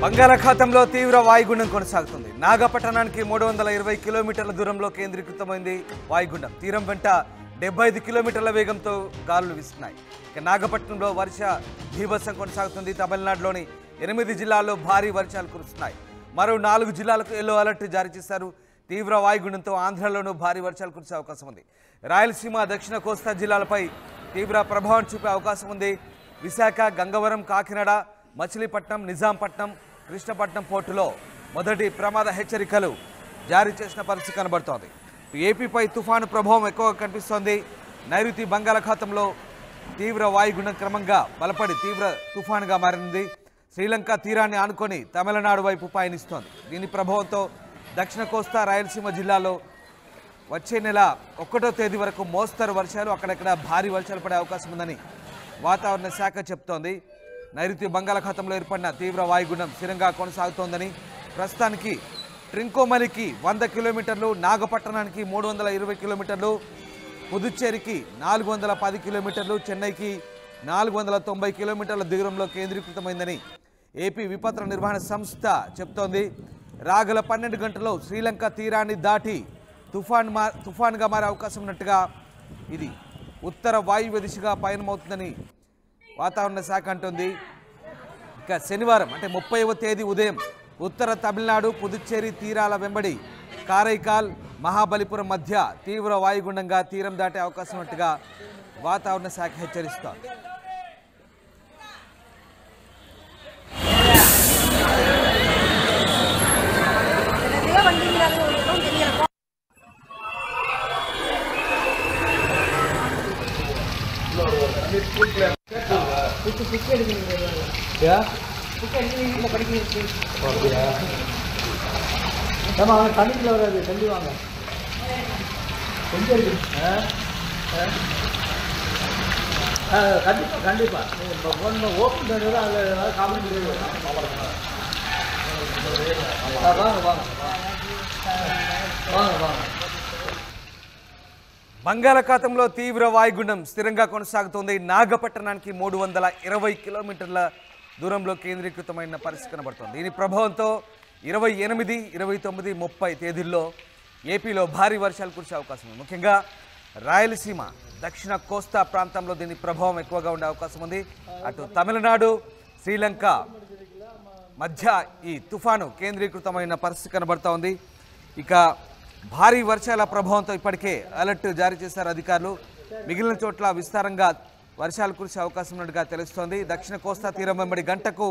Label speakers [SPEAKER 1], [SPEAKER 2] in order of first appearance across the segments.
[SPEAKER 1] బంగాళాఖాతంలో తీవ్ర వాయుగుండం కొనసాగుతుంది. నాగపట్టణానికి 320 కిలోమీటర్ల దూరంలో కేంద్రీకృతమైంది వాయుగుండం. తీరం వెంట 75 కిలోమీటర్ల వేగంతో గాలులు వీస్తున్నాయి. ఇక నాగపట్నంలో వర్ష బీభత్సం కొనసాగుతుంది. తమిళనాడులోని 8 జిల్లాల్లో భారీ వర్షాలు కురుస్తున్నాయి. మరో 4 జిల్లాలకు ఎల్లో అలర్ట్ జారీ చేశారు. తీవ్ర వాయుగుండంతో ఆంధ్రలోనూ భారీ వర్షాలు కురిసే అవకాశం ఉంది. రాయలసీమ, దక్షిణ కోస్తా జిల్లాలపై తీవ్ర ప్రభావం చూపే అవకాశం ఉంది. విశాఖ, గంగవరం, కాకినాడ, మచిలీపట్నం, నిజాంపట్నం, కృష్ణపట్నం పోర్టులో మొదటి ప్రమాద హెచ్చరికలు జారీ చేసిన పరిస్థితి కనబడుతోంది. ఏపీపై తుఫాను ప్రభావం ఎక్కువగా కనిపిస్తోంది. నైరుతి బంగాళాఖాతంలో తీవ్ర వాయుగుండం క్రమంగా బలపడి తీవ్ర తుఫానుగా మారింది. శ్రీలంక తీరాన్ని ఆనుకొని తమిళనాడు వైపు పయనిస్తోంది. దీని ప్రభావంతో దక్షిణ కోస్తా, రాయలసీమ జిల్లాలో వచ్చే నెల 1వ తేదీ వరకు మోస్తరు వర్షాలు, అక్కడక్కడ భారీ వర్షాలు పడే అవకాశం ఉందని వాతావరణ శాఖ చెప్తోంది. నైరుతి బంగాళాఖాతంలో ఏర్పడిన తీవ్ర వాయుగుండం స్థిరంగా కొనసాగుతోందని, ప్రస్తుతానికి ట్రింకోమలికి 100 కిలోమీటర్లు, నాగపట్టణానికి 320 కిలోమీటర్లు, పుదుచ్చేరికి 410 కిలోమీటర్లు, చెన్నైకి 490 కిలోమీటర్ల దూరంలో కేంద్రీకృతమైందని ఏపీ విపత్తుల నిర్వహణ సంస్థ చెప్తోంది. రాగల 12 గంటల్లో శ్రీలంక తీరాన్ని దాటి తుఫాన్గా మారే అవకాశం ఉన్నట్టుగా ఇది ఉత్తర వాయువ్య దిశగా పయనమవుతుందని వాతావరణ శాఖ అంటుంది. ఇక శనివారం అంటే 30వ తేదీ ఉదయం ఉత్తర తమిళనాడు, పుదుచ్చేరి తీరాల వెంబడి కారైకాల్, మహాబలిపురం మధ్య తీవ్ర వాయుగుండంగా తీరం దాటే అవకాశం ఉన్నట్టుగా వాతావరణ శాఖ హెచ్చరిస్తోంది.
[SPEAKER 2] தண்ணிக்குள்ள வராது, தள்ளி வாங்க கொஞ்சம் கண்டிப்பாக கண்டிப்பாக ஓப்பன் பண்ணுறது அதில் காமெடி வாங்க வாங்க வாங்க வாங்க.
[SPEAKER 1] బంగాళాఖాతంలో తీవ్ర వాయుగుండం స్థిరంగా కొనసాగుతోంది. నాగపట్టణానికి 320 కిలోమీటర్ల దూరంలో కేంద్రీకృతమైన పరిస్థితి కనబడుతోంది. దీని ప్రభావంతో 28, 29, 30 తేదీల్లో ఏపీలో భారీ వర్షాలు కురిసే అవకాశం ఉంది. ముఖ్యంగా రాయలసీమ, దక్షిణ కోస్తా ప్రాంతంలో దీని ప్రభావం ఎక్కువగా ఉండే అవకాశం ఉంది. అటు తమిళనాడు, శ్రీలంక మధ్య ఈ తుఫాను కేంద్రీకృతమైన పరిస్థితి కనబడుతోంది. ఇక భారీ వర్షాల ప్రభావంతో ఇప్పటికే అలర్ట్ జారీ చేశారు అధికారులు. మిగిలిన చోట్ల విస్తారంగా వర్షాలు కురిసే అవకాశం ఉన్నట్టుగా తెలుస్తోంది. దక్షిణ కోస్తా తీరం వెంబడి గంటకు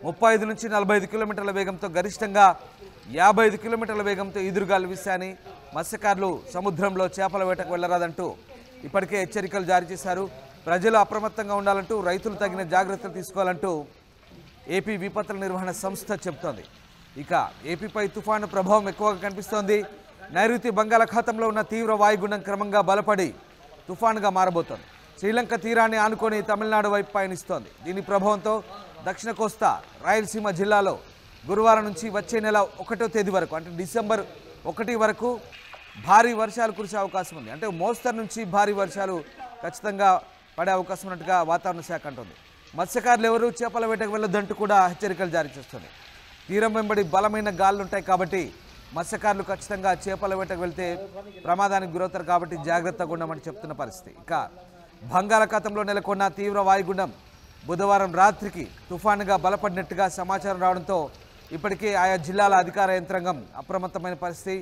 [SPEAKER 1] 35 నుంచి 45 కిలోమీటర్ల వేగంతో, గరిష్టంగా 55 కిలోమీటర్ల వేగంతో ఈదురుగాలు వీశాయని, మత్స్యకారులు సముద్రంలో చేపల వేటకు వెళ్లరాదంటూ ఇప్పటికే హెచ్చరికలు జారీ చేశారు. ప్రజలు అప్రమత్తంగా ఉండాలంటూ, రైతులు తగిన జాగ్రత్తలు తీసుకోవాలంటూ ఏపీ విపత్తుల నిర్వహణ సంస్థ చెబుతోంది. ఇక ఏపీపై తుఫాను ప్రభావం ఎక్కువగా కనిపిస్తోంది. నైరుతి బంగాళాఖాతంలో ఉన్న తీవ్ర వాయుగుండం క్రమంగా బలపడి తుఫానుగా మారబోతోంది. శ్రీలంక తీరాన్ని ఆనుకొని తమిళనాడు వైపు పయనిస్తోంది. దీని ప్రభావంతో దక్షిణ కోస్తా, రాయలసీమ జిల్లాలో గురువారం నుంచి వచ్చే నెల 1వ తేదీ వరకు అంటే డిసెంబర్ 1 వరకు భారీ వర్షాలు కురిసే అవకాశం ఉంది. అంటే మోస్తరు నుంచి భారీ వర్షాలు ఖచ్చితంగా పడే అవకాశం ఉన్నట్టుగా వాతావరణ శాఖ అంటుంది. మత్స్యకారులు ఎవరు చేపల వేటకు వెళ్ళొద్దంటూ కూడా హెచ్చరికలు జారీ చేస్తుంది. తీరం వెంబడి బలమైన గాలులు ఉంటాయి కాబట్టి మత్స్యకారులు ఖచ్చితంగా చేపల వేటకు వెళ్తే ప్రమాదానికి గురవుతారు కాబట్టి జాగ్రత్తగా ఉండమని చెప్తున్న పరిస్థితి. ఇక బంగాళాఖాతంలో నెలకొన్న తీవ్ర వాయుగుండం బుధవారం రాత్రికి తుఫానుగా బలపడినట్టుగా సమాచారం రావడంతో ఇప్పటికే ఆయా జిల్లాల అధికార యంత్రాంగం అప్రమత్తమైన పరిస్థితి.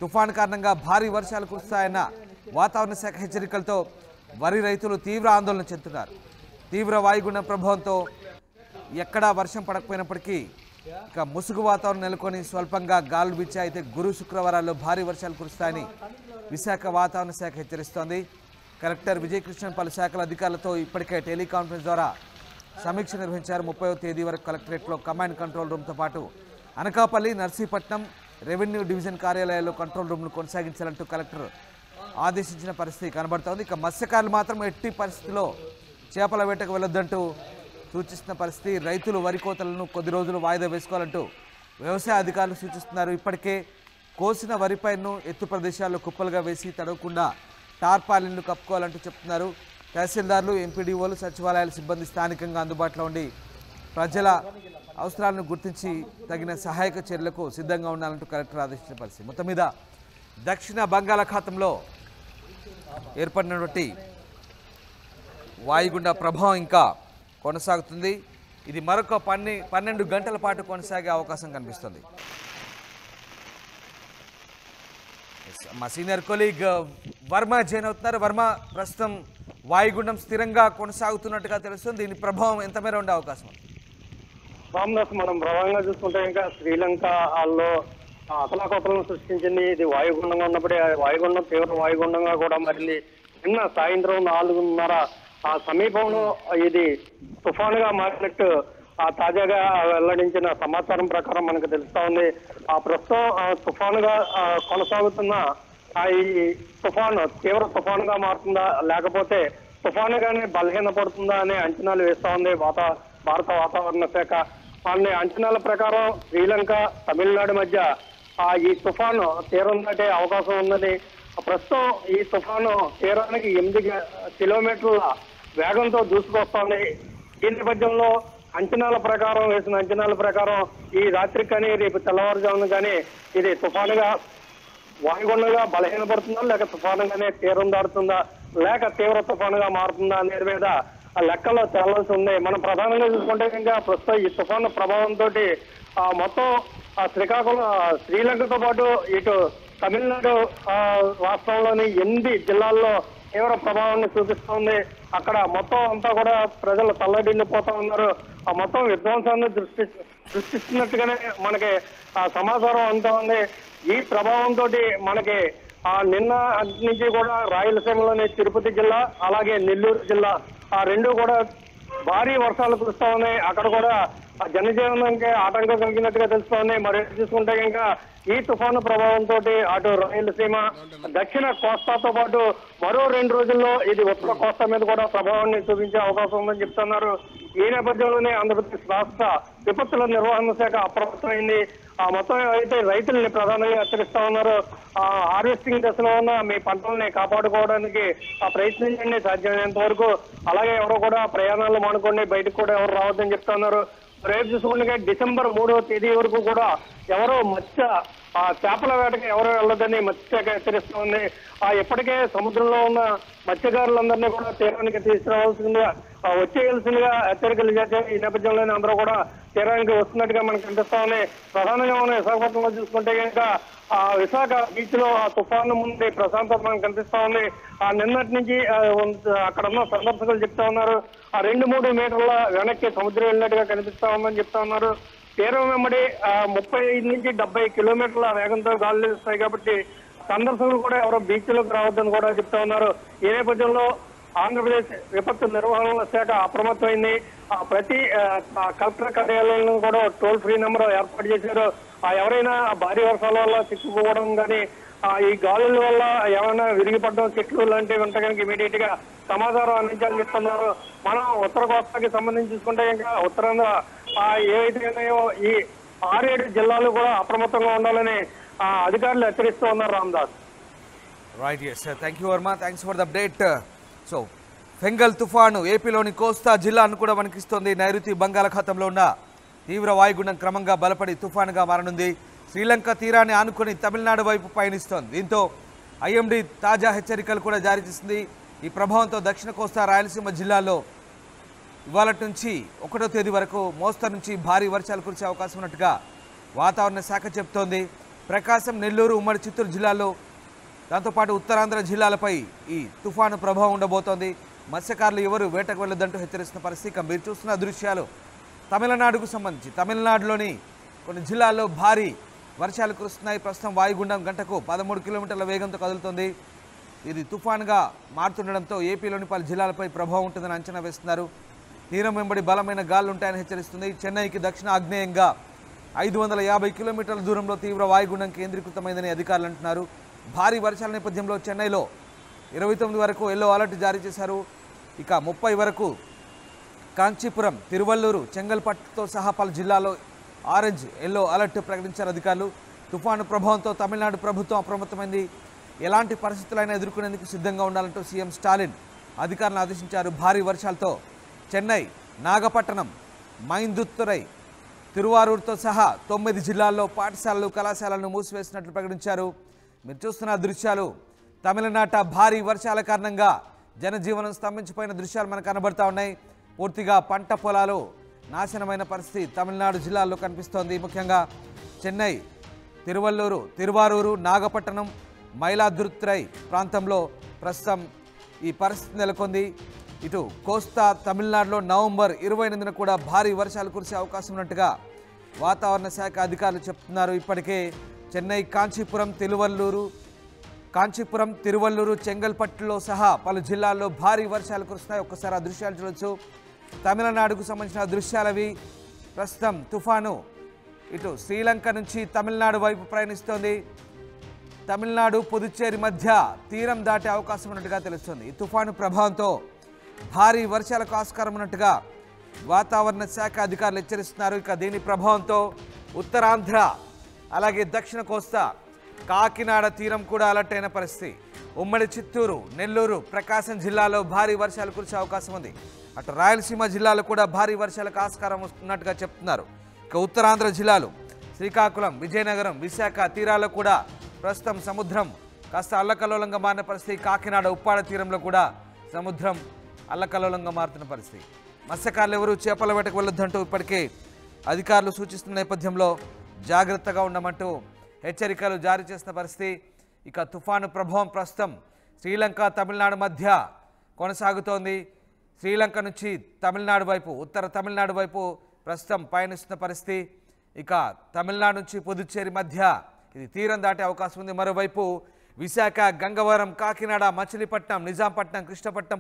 [SPEAKER 1] తుఫాను కారణంగా భారీ వర్షాలు కురుస్తాయన్న వాతావరణ శాఖ హెచ్చరికలతో వరి రైతులు తీవ్ర ఆందోళన చెందుతున్నారు. తీవ్ర వాయుగుండం ప్రభావంతో ఎక్కడా వర్షం పడకపోయినప్పటికీ ఇక ముసుగు వాతావరణం నెలకొని స్వల్పంగా గాలులు వీచాయి. అయితే గురు, శుక్రవారాల్లో భారీ వర్షాలు కురుస్తాయని విశాఖ వాతావరణ శాఖ హెచ్చరిస్తోంది. కలెక్టర్ విజయకృష్ణన్ పలు శాఖల అధికారులతో ఇప్పటికే టెలికాన్ఫరెన్స్ ద్వారా సమీక్ష నిర్వహించారు. 30వ తేదీ వరకు కలెక్టరేట్లో కమాండ్ కంట్రోల్ రూమ్తో పాటు అనకాపల్లి, నర్సీపట్నం రెవెన్యూ డివిజన్ కార్యాలయాల్లో కంట్రోల్ రూమ్ను కొనసాగించాలంటూ కలెక్టర్ ఆదేశించిన పరిస్థితి కనబడుతోంది. ఇక మత్స్యకారులు మాత్రం ఎట్టి పరిస్థితిలో చేపల వేటకు వెళ్ళొద్దంటూ సూచిస్తున్న పరిస్థితి. రైతులు వరి కోతలను కొద్ది రోజులు వాయిదా వేసుకోవాలంటూ వ్యవసాయ అధికారులు సూచిస్తున్నారు. ఇప్పటికే కోసిన వరిపైను ఎత్తు ప్రదేశాల్లో కుప్పలుగా వేసి తడవకుండా టార్పాలిన్లు కప్పుకోవాలంటూ చెప్తున్నారు. తహసీల్దార్లు, ఎంపీడీఓలు, సచివాలయాల సిబ్బంది స్థానికంగా అందుబాటులో ఉండి ప్రజల అవసరాలను గుర్తించి తగిన సహాయక చర్యలకు సిద్ధంగా ఉండాలంటూ కలెక్టర్ ఆదేశించిన పరిస్థితి. మొత్తం మీద దక్షిణ బంగాళాఖాతంలో ఏర్పడినటువంటి వాయుగుండ ప్రభావం ఇంకా కొనసాగుతుంది. ఇది మరొక 12 గంటల పాటు కొనసాగే అవకాశం కనిపిస్తుంది. మా సీనియర్ కొలీగ్ వర్మ జాయిన్ అవుతున్నారు. వర్మ, ప్రస్తుతం వాయుగుండం స్థిరంగా కొనసాగుతున్నట్టుగా తెలుస్తుంది. దీని ప్రభావం ఎంత మేర ఉండే అవకాశం ఉంది?
[SPEAKER 3] రామ్దాస్, మనం ప్రధానంగా చూసుకుంటే ఇంకా శ్రీలంక హాల్లో అతలాకుతలను సృష్టించింది. ఇది వాయుగుండంగా ఉన్నప్పుడే వాయుగుండం తీవ్ర వాయుగుండంగా కూడా మారింది. నిన్న సాయంత్రం 4:30 ఆ సమీపంలో ఇది తుఫానుగా మారినట్టు తాజాగా వెల్లడించిన సమాచారం ప్రకారం మనకు తెలుస్తా ఉంది. ప్రస్తుతం తుఫానుగా కొనసాగుతున్న ఈ తుఫాను తీవ్ర తుఫానుగా మారుతుందా లేకపోతే తుఫానుగానే బలహీనపడుతుందా అనే అంచనాలు వేస్తా ఉంది భారత వాతావరణ శాఖ. అన్ని అంచనాల ప్రకారం శ్రీలంక తమిళనాడు మధ్య ఈ తుఫాను తీరం దాటే అవకాశం ఉందని, ప్రస్తుతం ఈ తుఫాను తీరానికి 8 కిలోమీటర్ల వేగంతో దూసుకొస్తోంది. ఈ నేపథ్యంలో వేసిన అంచనాల ప్రకారం ఈ రాత్రి కానీ రేపు తెల్లవారుజామున కానీ ఇది తుఫానుగా వాయుగుండంగా బలహీనపడుతుందా లేక తుఫానుగానే తీరం దాడుతుందా లేక తీవ్ర తుఫానుగా మారుతుందా అనేది మీద లెక్కలో తేలాల్సి ఉంది. మనం ప్రధానంగా చూసుకుంటే ఇంకా ప్రస్తుతం ఈ తుఫాను ప్రభావంతో మొత్తం శ్రీలంకతో పాటు ఇటు తమిళనాడు రాష్ట్రంలోని 8 జిల్లాల్లో తీవ్ర ప్రభావాన్ని చూపిస్తోంది. అక్కడ మొత్తం అంతా కూడా ప్రజలు తల్లడిల్లిపోతా ఉన్నారు. మొత్తం విధ్వంసాన్ని సృష్టిస్తున్నట్టుగానే మనకి సమాచారం అంతా ఉంది. ఈ ప్రభావంతో మనకి నిన్న నుంచి కూడా రాయలసీమలోని తిరుపతి జిల్లా అలాగే నెల్లూరు జిల్లా రెండు కూడా భారీ వర్షాలు కురుస్తా ఉన్నాయి. అక్కడ కూడా జనజీవనానికి ఆటంకం కలిగినట్టుగా తెలుస్తా ఉన్నాయి. మరి చూసుకుంటే ఇంకా ఈ తుఫాను ప్రభావంతో అటు రాయలసీమ దక్షిణ కోస్తాతో పాటు మరో 2 రోజుల్లో ఇది ఉత్తర కోస్తా మీద కూడా ప్రభావాన్ని చూపించే అవకాశం ఉందని చెప్తున్నారు. ఈ నేపథ్యంలోనే ఆంధ్రప్రదేశ్ రాష్ట్ర విపత్తుల నిర్వహణ శాఖ అప్రమత్తమైంది. మొత్తం అయితే రైతుల్ని ప్రధానంగా హెచ్చరిస్తా ఉన్నారు. హార్వెస్టింగ్ దశలో ఉన్న మీ పంటల్ని కాపాడుకోవడానికి ప్రయత్నించండి సాధ్యమైనంత వరకు. అలాగే ఎవరు కూడా ప్రయాణాలు మానుకోండి, బయటకు కూడా ఎవరు రావద్దని చెప్తా ఉన్నారు. రేపు చూసుకుంటే డిసెంబర్ 3వ తేదీ వరకు కూడా ఎవరో చేపల వేటకి ఎవరో వెళ్ళదని మత్స్యశాఖ హెచ్చరిస్తోంది. ఇప్పటికే సముద్రంలో ఉన్న మత్స్యకారులందరినీ కూడా తీరానికి తీసుకురావాల్సిందిగా వచ్చేయాల్సిందిగా హెచ్చరికలు చేశారు. ఈ నేపథ్యంలోనే అందరూ కూడా తీరానికి వస్తున్నట్టుగా మనకు కనిపిస్తా ఉన్నాయి. ప్రధానంగా మన విశాఖపట్నంలో చూసుకుంటే కనుక విశాఖ బీచ్ లో తుఫాను ముందు ప్రశాంతత మనకు కనిపిస్తా ఉంది. నిన్నటి నుంచి అక్కడ ఉన్న సందర్శకులు చెప్తా ఉన్నారు 2-3 మీటర్ల వెనక్కి సముద్రం వెళ్ళినట్టుగా కనిపిస్తా ఉందని చెప్తా ఉన్నారు. తీరం వెంబడి 35 నుంచి 70 కిలోమీటర్ల వేగంతో గాలులు వస్తాయి కాబట్టి సందర్శకులు కూడా ఎవరో బీచ్ లోకి రావద్దని కూడా చెప్తా ఉన్నారు. ఈ నేపథ్యంలో ఆంధ్రప్రదేశ్ విపత్తు నిర్వహణ శాఖ అప్రమత్తమైంది. ప్రతి కలెక్టర్ కార్యాలయంలో కూడా టోల్ ఫ్రీ నెంబర్ ఏర్పాటు చేశారు. ఎవరైనా భారీ వర్షాల వల్ల చిక్కుకోవడం కానీ ఈ గాలుల వల్ల ఏమైనా విరిగిపడడం చెట్లు లాంటివి ఉంటే కనుక ఇమీడియట్ గా సమాచారం అందించాలని చెప్తున్నారు. మనం ఉత్తర కోస్తాకి సంబంధించి చూసుకుంటే ఇంకా ఉత్తరాంధ్ర ఏవైతే ఉన్నాయో ఈ 6-7 జిల్లాలు కూడా అప్రమత్తంగా ఉండాలని అధికారులు హెచ్చరిస్తూ ఉన్నారు. Ramdas.
[SPEAKER 1] Right, yes, thank you Varma, thanks for the update. So Fengal తుఫాను ఏపీలోని కోస్తా జిల్లాను కూడా వణికిస్తోంది. నైరుతి బంగాళాఖాతంలో ఉన్న తీవ్ర వాయుగుండం క్రమంగా బలపడి తుఫానుగా మారనుంది. శ్రీలంక తీరాన్ని ఆనుకొని తమిళనాడు వైపు పయనిస్తోంది. దీంతో ఐఎండీ తాజా హెచ్చరికలు కూడా జారీ చేసింది. ఈ ప్రభావంతో దక్షిణ కోస్తా రాయలసీమ జిల్లాల్లో ఇవాళ నుంచి 1వ తేదీ వరకు మోస్తరు నుంచి భారీ వర్షాలు కురిసే అవకాశం ఉన్నట్టుగా వాతావరణ శాఖ చెబుతోంది. ప్రకాశం, నెల్లూరు, ఉమ్మడి చిత్తూరు జిల్లాల్లో దాంతోపాటు ఉత్తరాంధ్ర జిల్లాలపై ఈ తుఫాను ప్రభావం ఉండబోతోంది. మత్స్యకారులు ఎవరు వేటకు వెళ్ళొద్దంటూ హెచ్చరిస్తున్న పరిస్థితి. మీరు చూస్తున్న దృశ్యాలు తమిళనాడుకు సంబంధించి తమిళనాడులోని కొన్ని జిల్లాల్లో భారీ వర్షాలు కురుస్తున్నాయి. ప్రస్తుతం వాయుగుండం గంటకు 13 కిలోమీటర్ల వేగంతో కదులుతోంది. ఇది తుఫానుగా మారుతుండడంతో ఏపీలోని పలు జిల్లాలపై ప్రభావం ఉంటుందని అంచనా వేస్తున్నారు. తీరం వెంబడి బలమైన గాలులు ఉంటాయని హెచ్చరిస్తుంది. చెన్నైకి దక్షిణ ఆగ్నేయంగా 550 కిలోమీటర్ల దూరంలో తీవ్ర వాయుగుండం కేంద్రీకృతమైందని అధికారులు అంటున్నారు. భారీ వర్షాల నేపథ్యంలో చెన్నైలో 29 వరకు ఎల్లో అలర్ట్ జారీ చేశారు. ఇక 30 వరకు కాంచీపురం, తిరువల్లూరు, చెంగల్పట్టుతో సహా పలు జిల్లాల్లో ఆరెంజ్, ఎల్లో అలర్ట్ ప్రకటించారు అధికారులు. తుఫాను ప్రభావంతో తమిళనాడు ప్రభుత్వం అప్రమత్తమైంది. ఎలాంటి పరిస్థితులైనా ఎదుర్కొనేందుకు సిద్ధంగా ఉండాలంటూ సీఎం స్టాలిన్ అధికారులను ఆదేశించారు. భారీ వర్షాలతో చెన్నై, నాగపట్టణం, మైందుత్తురై తిరువారూరుతో సహా 9 జిల్లాల్లో పాఠశాలలు కళాశాలలను మూసివేసినట్లు ప్రకటించారు. మీరు చూస్తున్న దృశ్యాలు తమిళనాట భారీ వర్షాల కారణంగా జనజీవనం స్తంభించిపోయిన దృశ్యాలు మనకు కనబడతా ఉన్నాయి. పూర్తిగా పంట పొలాలు నాశనమైన పరిస్థితి తమిళనాడు జిల్లాల్లో కనిపిస్తోంది. ముఖ్యంగా చెన్నై, తిరువారూరు, నాగపట్టణం, మైలాదుతురై ప్రాంతంలో ప్రస్తుతం ఈ పరిస్థితి నెలకొంది. ఇటు కోస్తా తమిళనాడులో నవంబర్ 28న కూడా భారీ వర్షాలు కురిసే అవకాశం ఉన్నట్టుగా వాతావరణ శాఖ అధికారులు చెప్తున్నారు. ఇప్పటికే చెన్నై, కాంచీపురం, తిరువల్లూరు, చెంగల్పట్టులో సహా పలు జిల్లాల్లో భారీ వర్షాలు కురుస్తున్నాయి. ఒక్కసారి ఆ దృశ్యాలు చూడొచ్చు. తమిళనాడుకు సంబంధించిన దృశ్యాలవి. ప్రస్తుతం తుఫాను ఇటు శ్రీలంక నుంచి తమిళనాడు వైపు ప్రయాణిస్తోంది. తమిళనాడు, పుదుచ్చేరి మధ్య తీరం దాటే అవకాశం ఉన్నట్టుగా తెలుస్తుంది. ఈ తుఫాను ప్రభావంతో భారీ వర్షాలకు ఆస్కారం ఉన్నట్టుగా వాతావరణ శాఖ అధికారులు హెచ్చరిస్తున్నారు. ఇక దీని ప్రభావంతో ఉత్తరాంధ్ర అలాగే దక్షిణ కోస్తా, కాకినాడ తీరం కూడా అలర్ట్ అయిన పరిస్థితి. ఉమ్మడి చిత్తూరు, నెల్లూరు, ప్రకాశం జిల్లాలో భారీ వర్షాలు కురిసే అవకాశం ఉంది. అటు రాయలసీమ జిల్లాలో కూడా భారీ వర్షాలకు ఆస్కారం ఉన్నట్టుగా చెప్తున్నారు. ఇక ఉత్తరాంధ్ర జిల్లాలు శ్రీకాకుళం, విజయనగరం, విశాఖ తీరాల్లో కూడా ప్రస్తుతం సముద్రం కాస్త అల్లకల్లోలంగా మారిన పరిస్థితి. కాకినాడ, ఉప్పాడ తీరంలో కూడా సముద్రం అల్లకల్లోలంగా మారుతున్న పరిస్థితి. మత్స్యకారులు ఎవరు చేపల వేటకు వెళ్ళొద్దంటూ ఇప్పటికే అధికారులు సూచిస్తున్న నేపథ్యంలో జాగ్రత్తగా ఉండమంటూ హెచ్చరికలు జారీ చేసిన పరిస్థితి. ఇక తుఫాను ప్రభావం ప్రస్తుతం శ్రీలంక, తమిళనాడు మధ్య కొనసాగుతోంది. శ్రీలంక నుంచి తమిళనాడు వైపు, ఉత్తర తమిళనాడు వైపు ప్రస్తుతం పయనిస్తున్న పరిస్థితి. ఇక తమిళనాడు నుంచి పుదుచ్చేరి మధ్య ఇది తీరం దాటే అవకాశం ఉంది. మరోవైపు విశాఖ, గంగవరం, కాకినాడ, మచిలీపట్నం, నిజాంపట్నం, కృష్ణపట్నం